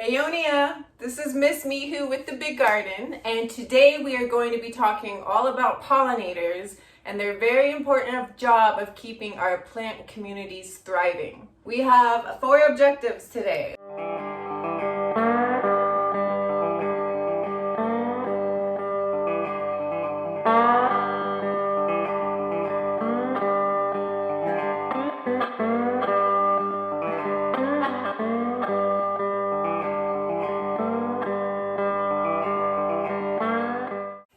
Ayonia, this is Miss Mihu with the Big Garden, and today we are going to be talking all about pollinators and their very important job of keeping our plant communities thriving. We have 4 objectives today.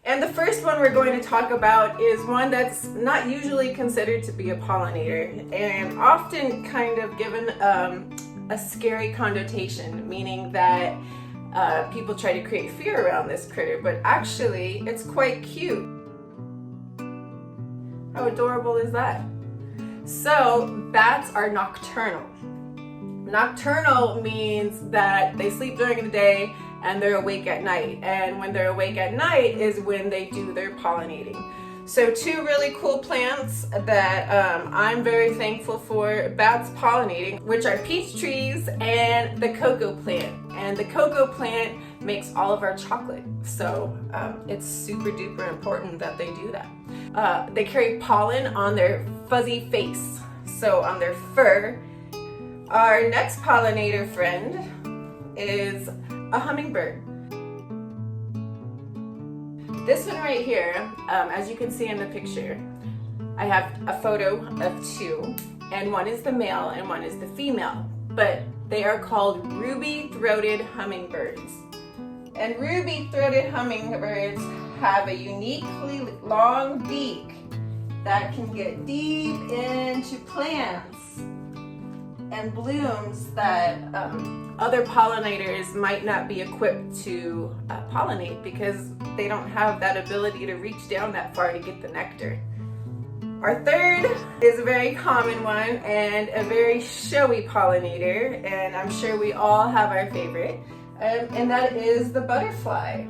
And the first one we're going to talk about is one that's not usually considered to be a pollinator and often kind of given a scary connotation, meaning that people try to create fear around this critter, but actually it's quite cute. How adorable is that? So bats are nocturnal. Nocturnal means that they sleep during the day and they're awake at night. And when they're awake at night is when they do their pollinating. So 2 really cool plants that I'm very thankful for bats pollinating, which are peach trees and the cocoa plant. And the cocoa plant makes all of our chocolate. So it's super duper important that they do that. They carry pollen on their fuzzy face, so on their fur. Our next pollinator friend is a hummingbird. This one right here, as you can see in the picture, I have a photo of 2, and one is the male and one is the female, but they are called ruby-throated hummingbirds. And ruby-throated hummingbirds have a uniquely long beak that can get deep into plants and blooms that other pollinators might not be equipped to pollinate because they don't have that ability to reach down that far to get the nectar. Our third is a very common one and a very showy pollinator, and I'm sure we all have our favorite, and that is the butterfly.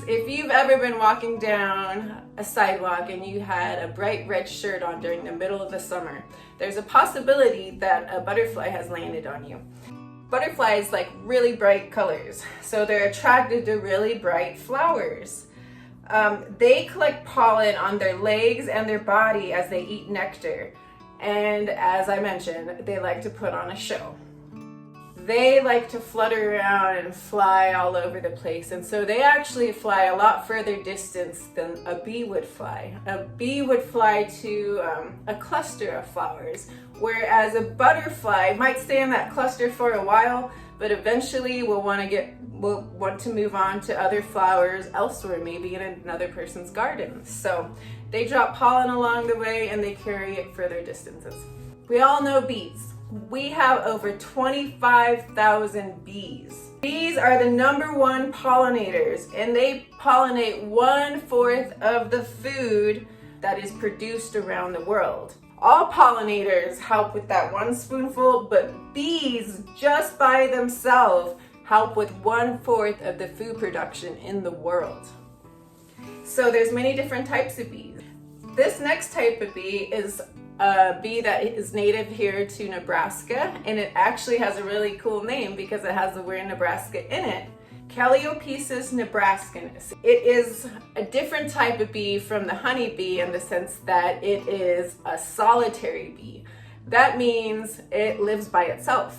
If you've ever been walking down a sidewalk and you had a bright red shirt on during the middle of the summer, there's a possibility that a butterfly has landed on you. Butterflies like really bright colors, so they're attracted to really bright flowers. They collect pollen on their legs and their body as they eat nectar. And as I mentioned, they like to put on a show. They like to flutter around and fly all over the place, and so they actually fly a lot further distance than a bee would fly. A bee would fly to a cluster of flowers, whereas a butterfly might stay in that cluster for a while, but eventually will want to move on to other flowers elsewhere, maybe in another person's garden. So they drop pollen along the way and they carry it further distances. We all know bees. We have over 25,000 bees. Bees are the #1 pollinators, and they pollinate 1/4 of the food that is produced around the world. All pollinators help with that 1 spoonful, but bees just by themselves help with 1/4 of the food production in the world. So there's many different types of bees. This next type of bee is a bee that is native here to Nebraska, and it actually has a really cool name because it has the word Nebraska in it. Calliopesis nebrascanus. It is a different type of bee from the honeybee in the sense that it is a solitary bee. That means it lives by itself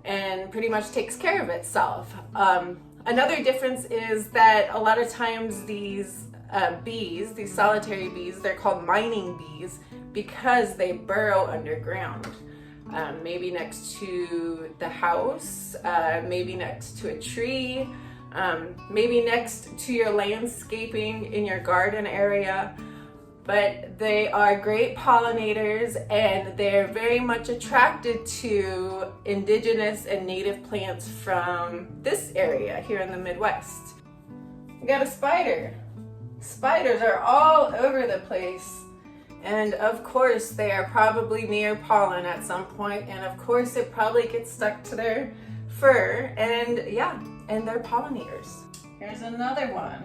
and pretty much takes care of itself. Another difference is that a lot of times these bees, these solitary bees, they're called mining bees because they burrow underground. Maybe next to the house, maybe next to a tree, maybe next to your landscaping in your garden area. But they are great pollinators and they're very much attracted to indigenous and native plants from this area here in the Midwest. We got a spider. Spiders are all over the place. And of course, they are probably near pollen at some point, and of course it probably gets stuck to their fur, and yeah, and they're pollinators. Here's another one,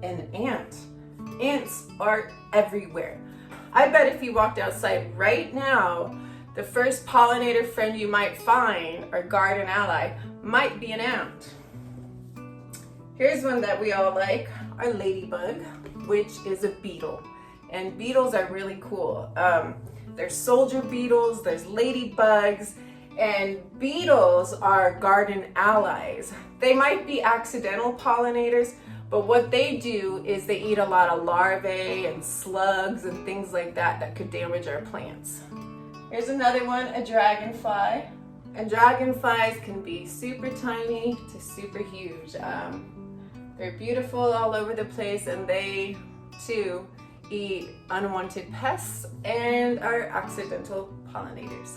an ant. Ants are everywhere. I bet if you walked outside right now, The first pollinator friend you might find, or garden ally, might be an ant. Here's one that we all like, our ladybug, which is a beetle. And beetles are really cool. There's soldier beetles, there's ladybugs, and beetles are garden allies. They might be accidental pollinators, but what they do is they eat a lot of larvae and slugs and things like that that could damage our plants. Here's another one, a dragonfly. And dragonflies can be super tiny to super huge. They're beautiful all over the place, and they too eat unwanted pests and are accidental pollinators.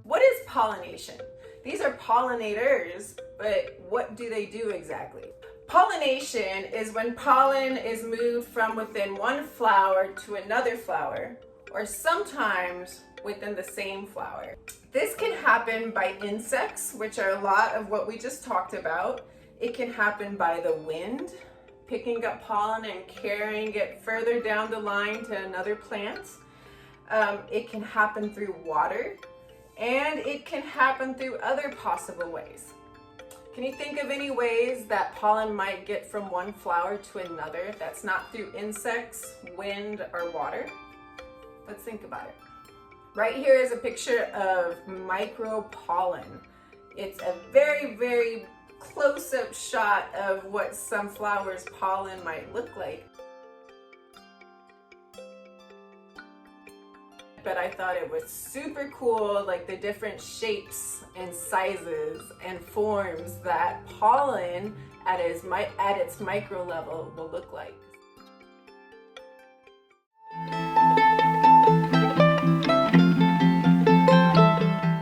What is pollination? These are pollinators, but what do they do exactly? Pollination is when pollen is moved from within one flower to another flower, or sometimes within the same flower. This can happen by insects, which are a lot of what we just talked about. It can happen by the wind, picking up pollen and carrying it further down the line to another plant. It can happen through water, and it can happen through other possible ways. Can you think of any ways that pollen might get from one flower to another that's not through insects, wind, or water? Let's think about it. Right here is a picture of micropollen. It's a very, very close-up shot of what some flowers' pollen might look like. But I thought it was super cool, like the different shapes and sizes and forms that pollen at its micro level will look like.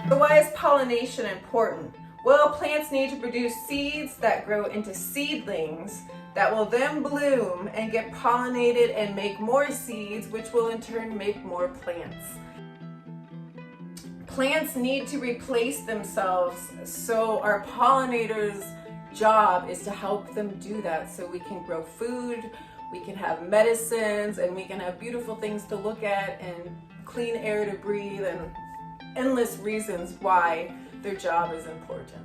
So why is pollination important? Well, plants need to produce seeds that grow into seedlings that will then bloom and get pollinated and make more seeds, which will in turn make more plants. Plants need to replace themselves, so our pollinators' job is to help them do that so we can grow food, we can have medicines, and we can have beautiful things to look at and clean air to breathe, and endless reasons why their job is important.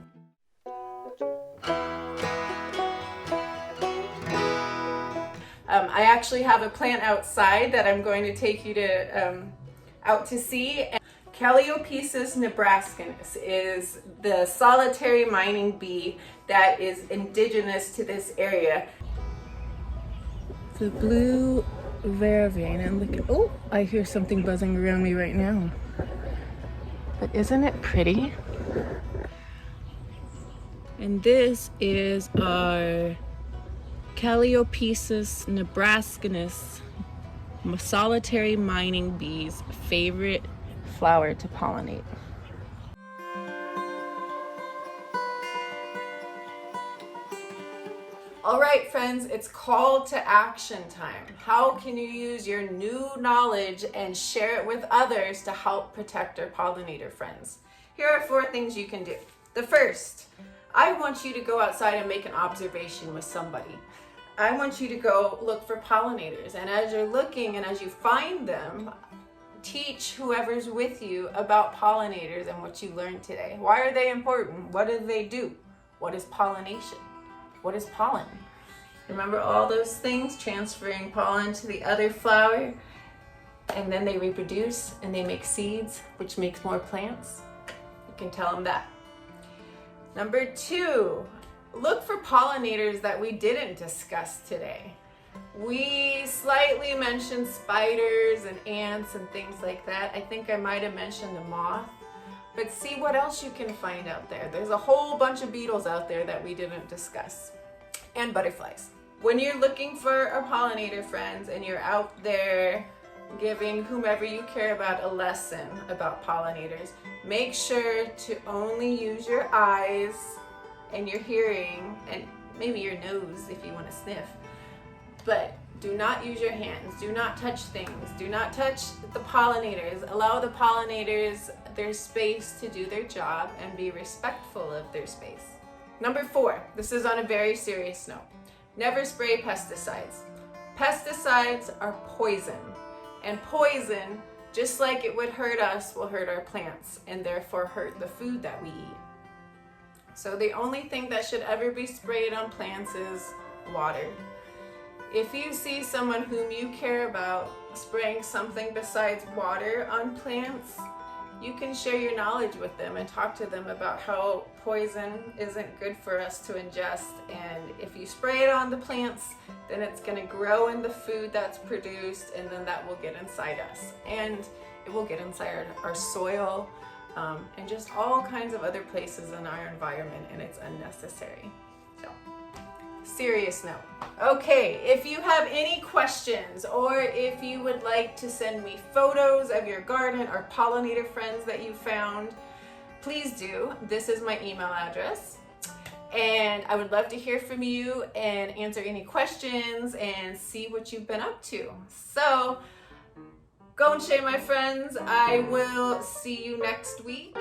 I actually have a plant outside that I'm going to take you to out to see. Calliopesis nebrascanus is the solitary mining bee that is indigenous to this area. The blue vervain, and look at, oh, I hear something buzzing around me right now. But isn't it pretty? And this is our Calliopesis nebrascanus, solitary mining bee's favorite flower to pollinate. All right, friends, it's call to action time. How can you use your new knowledge and share it with others to help protect our pollinator friends? Here are 4 things you can do. The first, I want you to go outside and make an observation with somebody. I want you to go look for pollinators, and as you're looking and as you find them, teach whoever's with you about pollinators and what you learned today. Why are they important? What do they do? What is pollination? What is pollen? Remember all those things, transferring pollen to the other flower, and then they reproduce and they make seeds, which makes more plants. You can tell them that. Number 2, look for pollinators that we didn't discuss today. We slightly mentioned spiders and ants and things like that. I think I might have mentioned a moth, but see what else you can find out there. There's a whole bunch of beetles out there that we didn't discuss, and butterflies. When you're looking for our pollinator friends and you're out there giving whomever you care about a lesson about pollinators, make sure to only use your eyes and your hearing and maybe your nose if you want to sniff. But do not use your hands, do not touch things, do not touch the pollinators. Allow the pollinators their space to do their job and be respectful of their space. Number 4, this is on a very serious note. Never spray pesticides. Pesticides are poison, and poison, just like it would hurt us, will hurt our plants and therefore hurt the food that we eat. So the only thing that should ever be sprayed on plants is water. If you see someone whom you care about spraying something besides water on plants, you can share your knowledge with them and talk to them about how poison isn't good for us to ingest. And if you spray it on the plants, then it's going to grow in the food that's produced, and then that will get inside us. And it will get inside our soil, and just all kinds of other places in our environment, and it's unnecessary. So, serious note. Okay, if you have any questions, or if you would like to send me photos of your garden or pollinator friends that you found, please do. This is my email address. And I would love to hear from you and answer any questions and see what you've been up to. So, go and share, my friends. I will see you next week.